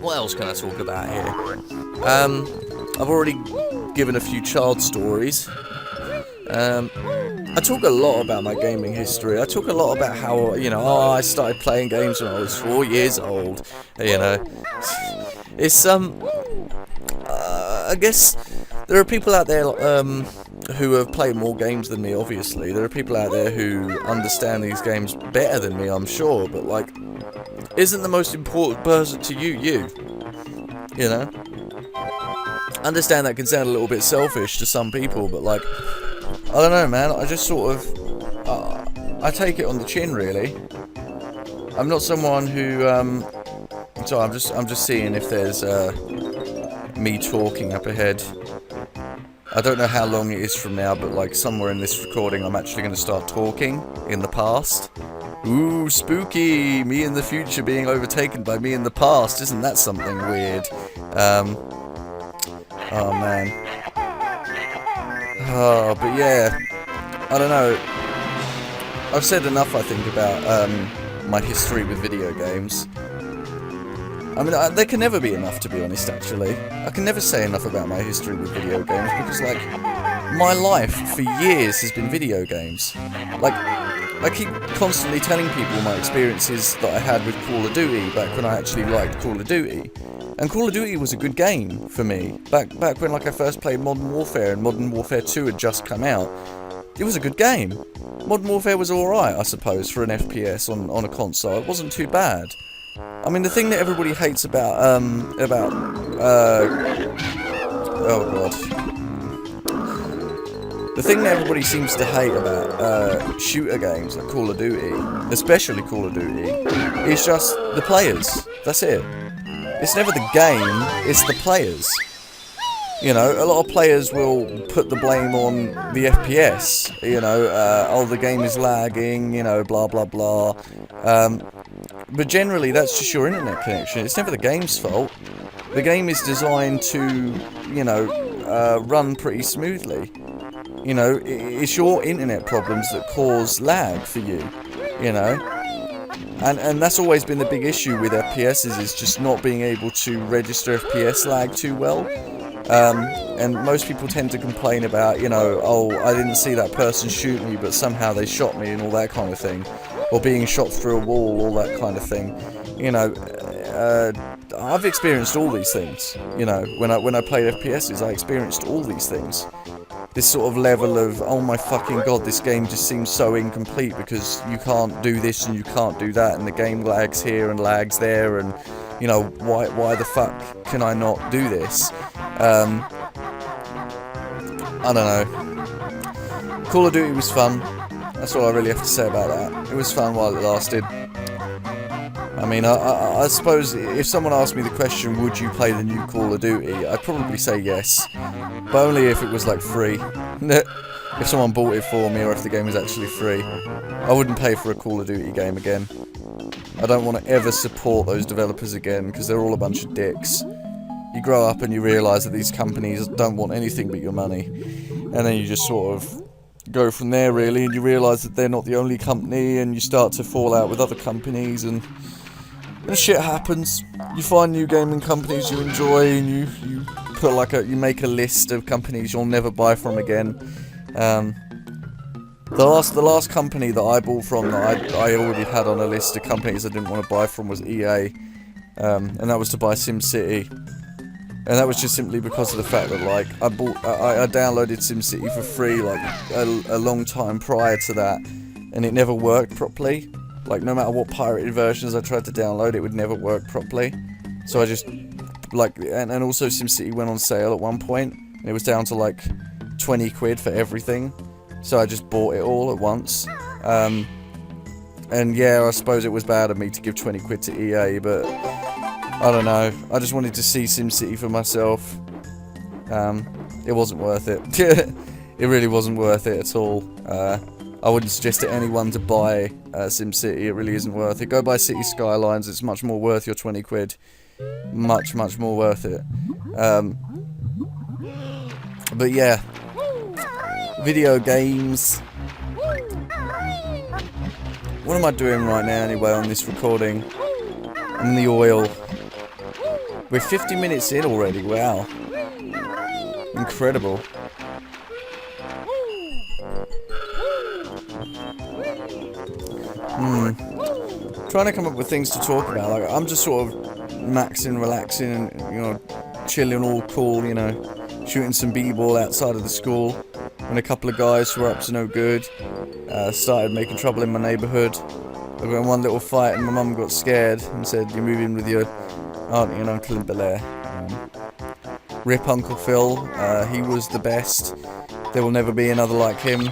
What else can I talk about here? I've already given a few child stories. I talk a lot about my gaming history. I talk a lot about how, I started playing games when I was 4 years old. It's, I guess there are people out there, who have played more games than me, obviously. There are people out there who understand these games better than me, I'm sure, but, isn't the most important person to you? Understand that can sound a little bit selfish to some people, but, I don't know, man. I just sort of, I take it on the chin, really. I'm not someone who, so I'm just seeing if there's, me talking up ahead. I don't know how long it is from now, but, somewhere in this recording, I'm actually going to start talking in the past. Ooh, spooky! Me in the future being overtaken by me in the past. Isn't that something weird? Oh, man. Oh, but yeah, I don't know. I've said enough, I think, about my history with video games. I mean, there can never be enough, to be honest, actually. I can never say enough about my history with video games, because, my life for years has been video games. I keep constantly telling people my experiences that I had with Call of Duty back when I actually liked Call of Duty. And Call of Duty was a good game for me. Back when I first played Modern Warfare and Modern Warfare 2 had just come out. It was a good game. Modern Warfare was alright, I suppose, for an FPS on a console. It wasn't too bad. I mean, the thing that everybody hates about, oh god. The thing that everybody seems to hate about, shooter games like Call of Duty, especially Call of Duty, is just the players. That's it. It's never the game, it's the players. A lot of players will put the blame on the FPS, oh, the game is lagging, blah blah blah. But generally that's just your internet connection. It's never the game's fault. The game is designed to, run pretty smoothly. It's your internet problems that cause lag for you, And that's always been the big issue with FPSs, is just not being able to register FPS lag too well. And most people tend to complain about, oh, I didn't see that person shoot me, but somehow they shot me and all that kind of thing. Or being shot through a wall, all that kind of thing. I've experienced all these things. When I played FPSs, I experienced all these things. This sort of level of, oh my fucking god, this game just seems so incomplete because you can't do this and you can't do that, and the game lags here and lags there, and why the fuck can I not do this? I don't know. Call of Duty was fun. That's all I really have to say about that. It was fun while it lasted. I mean, I suppose if someone asked me the question, would you play the new Call of Duty, I'd probably say yes. But only if it was, free. If someone bought it for me, or if the game was actually free. I wouldn't pay for a Call of Duty game again. I don't want to ever support those developers again, because they're all a bunch of dicks. You grow up and you realise that these companies don't want anything but your money. And then you just sort of go from there, really, and you realise that they're not the only company, and you start to fall out with other companies, and shit happens. You find new gaming companies you enjoy, and you put you make a list of companies you'll never buy from again. The last company that I bought from that I already had on a list of companies I didn't want to buy from was EA, and that was to buy SimCity. And that was just simply because of the fact that I downloaded SimCity for free a long time prior to that, and it never worked properly. No matter what pirated versions I tried to download, it would never work properly. So I just and also SimCity went on sale at one point, and it was down to 20 quid for everything. So I just bought it all at once. And yeah, I suppose it was bad of me to give 20 quid to EA, but I don't know. I just wanted to see SimCity for myself. It wasn't worth it. It really wasn't worth it at all. I wouldn't suggest to anyone to buy SimCity. It really isn't worth it. Go buy City Skylines. It's much more worth your 20 quid. Much, much more worth it. But yeah. Video games. What am I doing right now anyway on this recording? I'm in the oil. We're 50 minutes in already, wow. Incredible. Trying to come up with things to talk about. Like, I'm just sort of maxing, relaxing, and, you know, chilling, all cool, you know, shooting some b-ball outside of the school, when a couple of guys who were up to no good started making trouble in my neighbourhood. I got in one little fight, and my mum got scared and said, "You're moving with your auntie and uncle in Bel Air." Rip Uncle Phil, he was the best. There will never be another like him.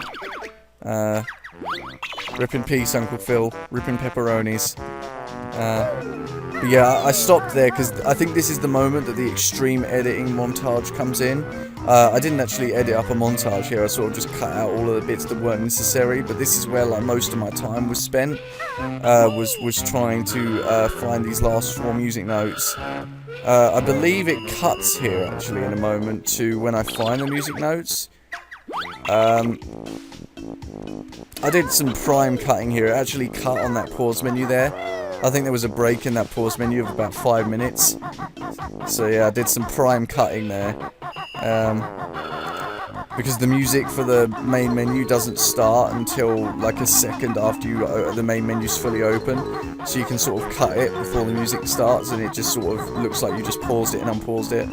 Rip in peace, Uncle Phil. Rip in pepperonis. But yeah, I stopped there because I think this is the moment that the extreme editing montage comes in. I didn't actually edit up a montage here. I sort of just cut out all of the bits that weren't necessary. But this is where like most of my time was spent. Was trying to find these last 4 music notes. I believe it cuts here actually in a moment to when I find the music notes. I did some prime cutting here. It actually cut on that pause menu there. I think there was a break in that pause menu of about 5 minutes. So yeah, I did some prime cutting there. Because the music for the main menu doesn't start until like a second after the main menu's fully open. So you can sort of cut it before the music starts, and it just sort of looks like you just paused it and unpaused it.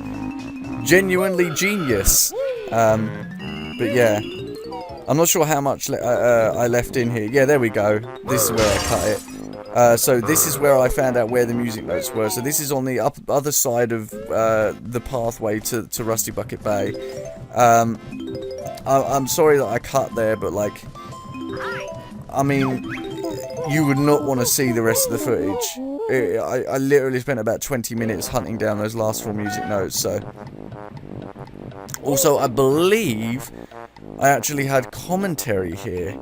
Genuinely genius. But yeah. I'm not sure how much I left in here. Yeah, there we go. This is where I cut it. So this is where I found out where the music notes were. So this is on the other side of the pathway to Rusty Bucket Bay. I'm sorry that I cut there, but like, I mean, you would not want to see the rest of the footage. I literally spent about 20 minutes hunting down those last 4 music notes. So, also, I believe I actually had commentary here.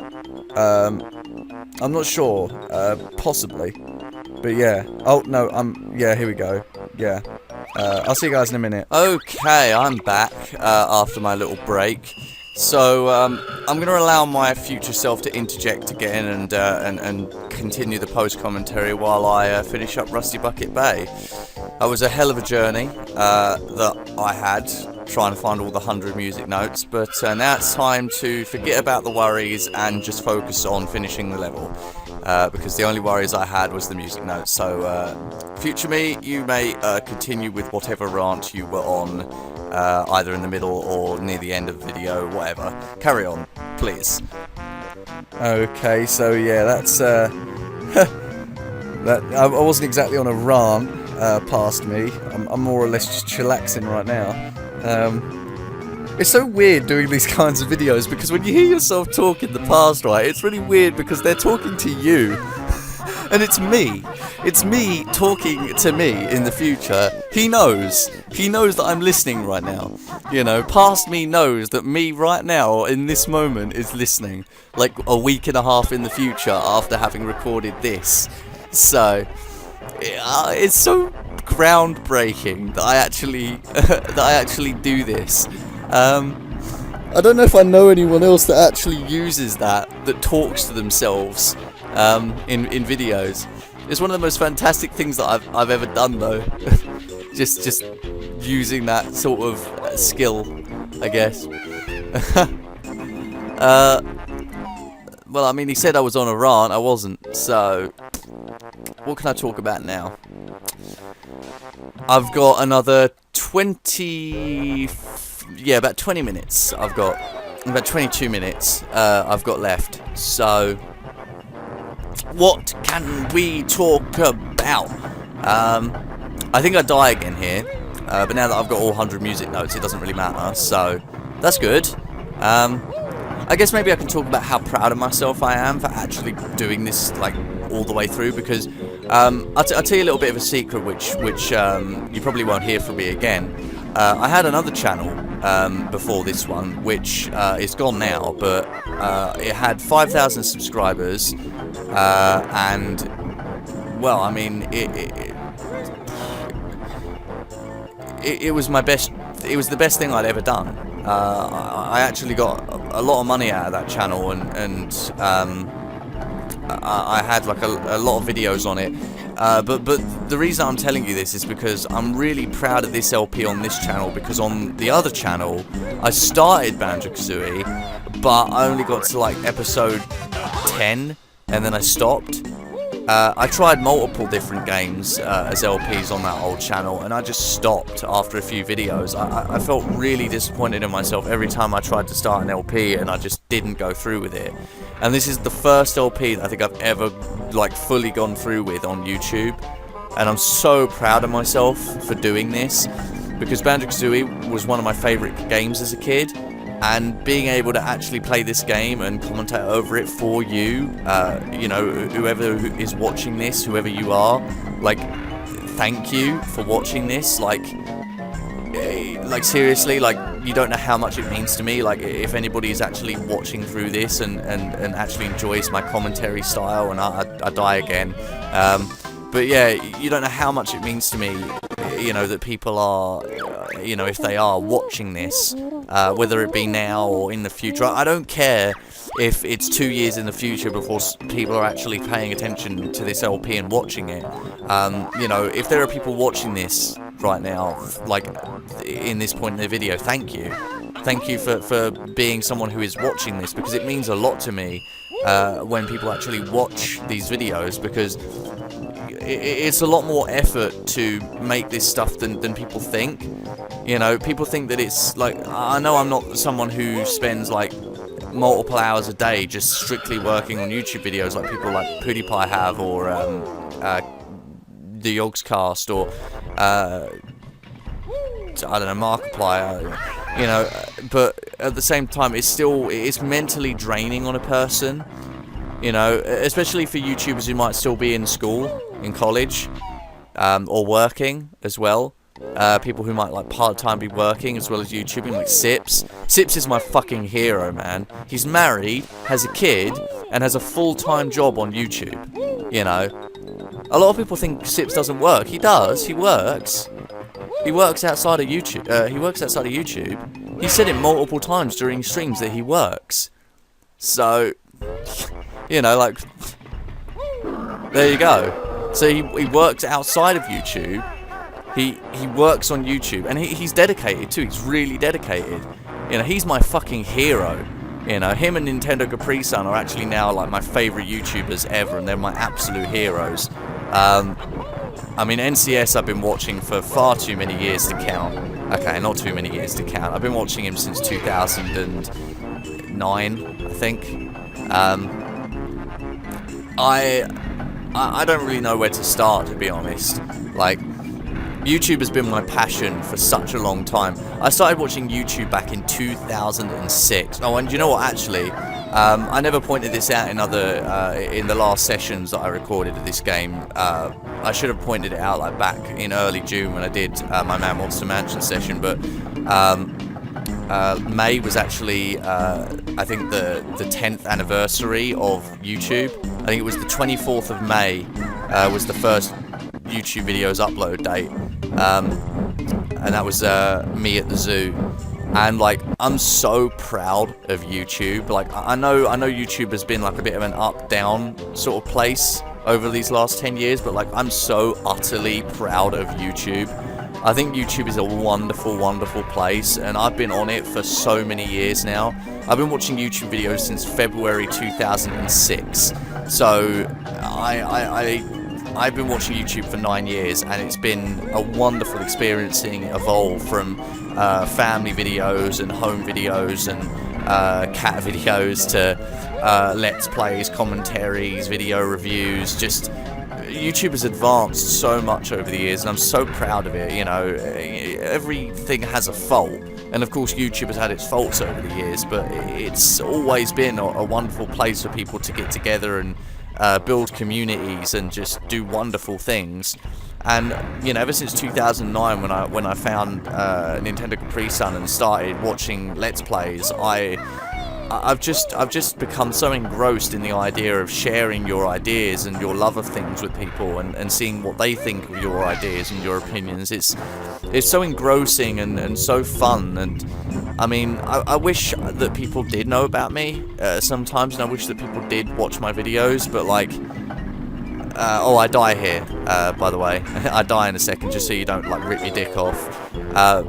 I'm not sure. Possibly. But yeah. Oh, no, yeah, here we go. Yeah. I'll see you guys in a minute. Okay, I'm back after my little break. So, I'm going to allow my future self to interject again and continue the post-commentary while I finish up Rusty Bucket Bay. It was a hell of a journey that I had, trying to find all the 100 music notes, but now it's time to forget about the worries and just focus on finishing the level, because the only worries I had was the music notes. So, future me, you may continue with whatever rant you were on, either in the middle or near the end of the video, whatever. Carry on, please. Okay, so yeah, that's that. I wasn't exactly on a rant past me. I'm more or less just chillaxing right now. It's so weird doing these kinds of videos, because when you hear yourself talk in the past, right, it's really weird because they're talking to you. And it's me. It's me talking to me in the future. He knows. He knows that I'm listening right now. You know, past me knows that me right now, in this moment, is listening. Like a week and a half in the future after having recorded this. So, it's so groundbreaking that I actually do this. I don't know if I know anyone else that actually uses that talks to themselves in videos. It's one of the most fantastic things that I've ever done, though. just using that sort of skill, I guess. Well, I mean, he said I was on a rant. I wasn't. So, what can I talk about now? I've got another 20... Yeah, about 20 minutes. I've got about 22 minutes I've got left. So, what can we talk about? I think I die again here. But now that I've got all 100 music notes, it doesn't really matter. So, that's good. I guess maybe I can talk about how proud of myself I am for actually doing this, like, all the way through, because I'll tell you a little bit of a secret which you probably won't hear from me again. I had another channel before this one, which is gone now, but it had 5,000 subscribers, and, well, I mean, it was my best. It was the best thing I'd ever done. I actually got a lot of money out of that channel, and I had like a lot of videos on it. But the reason I'm telling you this is because I'm really proud of this LP on this channel, because on the other channel I started Banjo-Kazooie, but I only got to like episode 10 and then I stopped. I tried multiple different games as LPs on that old channel, and I just stopped after a few videos. I felt really disappointed in myself every time I tried to start an LP and I just didn't go through with it. And this is the first LP that I think I've ever like fully gone through with on YouTube, and I'm so proud of myself for doing this, because Banjo-Kazooie was one of my favourite games as a kid. And being able to actually play this game and commentate over it for you, you know, whoever is watching this, whoever you are, like, thank you for watching this. Like seriously, like, you don't know how much it means to me. Like, if anybody is actually watching through this and actually enjoys my commentary style, and I die again. But yeah, you don't know how much it means to me, you know, that people are, you know, if they are watching this, whether it be now or in the future. I don't care if it's 2 years in the future before people are actually paying attention to this LP and watching it. You know, if there are people watching this right now, like in this point in the video, thank you. Thank you for being someone who is watching this, because it means a lot to me when people actually watch these videos, because it's a lot more effort to make this stuff than people think. You know, people think that it's like, I know I'm not someone who spends like multiple hours a day just strictly working on YouTube videos like people like PewDiePie have, or the Yogscast, or I don't know, Markiplier, you know, but at the same time it's mentally draining on a person, you know, especially for YouTubers who might still be in school, in college, or working as well. People who might like part-time be working as well as YouTubing, like Sips. Sips is my fucking hero, man. He's married, has a kid, and has a full-time job on YouTube, you know. A lot of people think Sips doesn't work. He does, he works. He works outside of YouTube. He said it multiple times during streams that he works. So, you know, like, there you go. So he works outside of YouTube. He works on YouTube, and he's dedicated too. He's really dedicated. You know, he's my fucking hero. You know, him and Nintendo Capri Sun are actually now like my favourite YouTubers ever, and they're my absolute heroes. I mean, NCS I've been watching for far too many years to count. Okay, not too many years to count. I've been watching him since 2009, I think. I don't really know where to start, to be honest. Like, YouTube has been my passion for such a long time. I started watching YouTube back in 2006. Oh, and you know what, actually, I never pointed this out in the last sessions that I recorded of this game. I should have pointed it out like back in early June when I did my Man Monster Mansion session, but May was actually, I think, the 10th anniversary of YouTube. I think it was the 24th of May was the first YouTube videos upload date, and that was me at the zoo. And like, I'm so proud of YouTube. Like, I know YouTube has been like a bit of an up-down sort of place over these last 10 years, but like, I'm so utterly proud of YouTube. I think YouTube is a wonderful, wonderful place, and I've been on it for so many years now. I've been watching YouTube videos since February 2006. So I've been watching YouTube for 9 years, and it's been a wonderful experience seeing it evolve from family videos and home videos and cat videos to let's plays, commentaries, video reviews. Just, YouTube has advanced so much over the years, and I'm so proud of it. You know, everything has a fault, and of course YouTube has had its faults over the years, but it's always been a wonderful place for people to get together and build communities and just do wonderful things. And you know, ever since 2009, when I found Nintendo Capri Sun and started watching Let's Plays, I've just become so engrossed in the idea of sharing your ideas and your love of things with people, and seeing what they think of your ideas and your opinions. It's so engrossing and so fun. And I mean, I wish that people did know about me sometimes, and I wish that people did watch my videos, but like, oh, I die here, by the way. I die in a second, just so you don't, like, rip your dick off.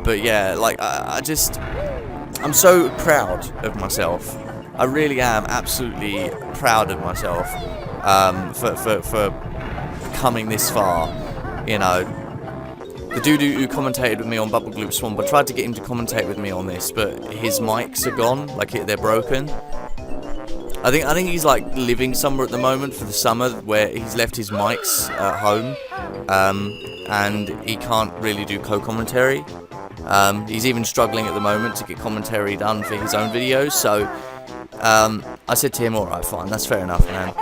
But yeah, like, I'm so proud of myself. I really am absolutely proud of myself, for coming this far, you know. The dude who commentated with me on Bubble Gloop Swamp, I tried to get him to commentate with me on this, but his mics are gone, like they're broken. I think he's like living somewhere at the moment for the summer where he's left his mics at home, and he can't really do co-commentary. He's even struggling at the moment to get commentary done for his own videos, so I said to him, alright, fine, that's fair enough, man.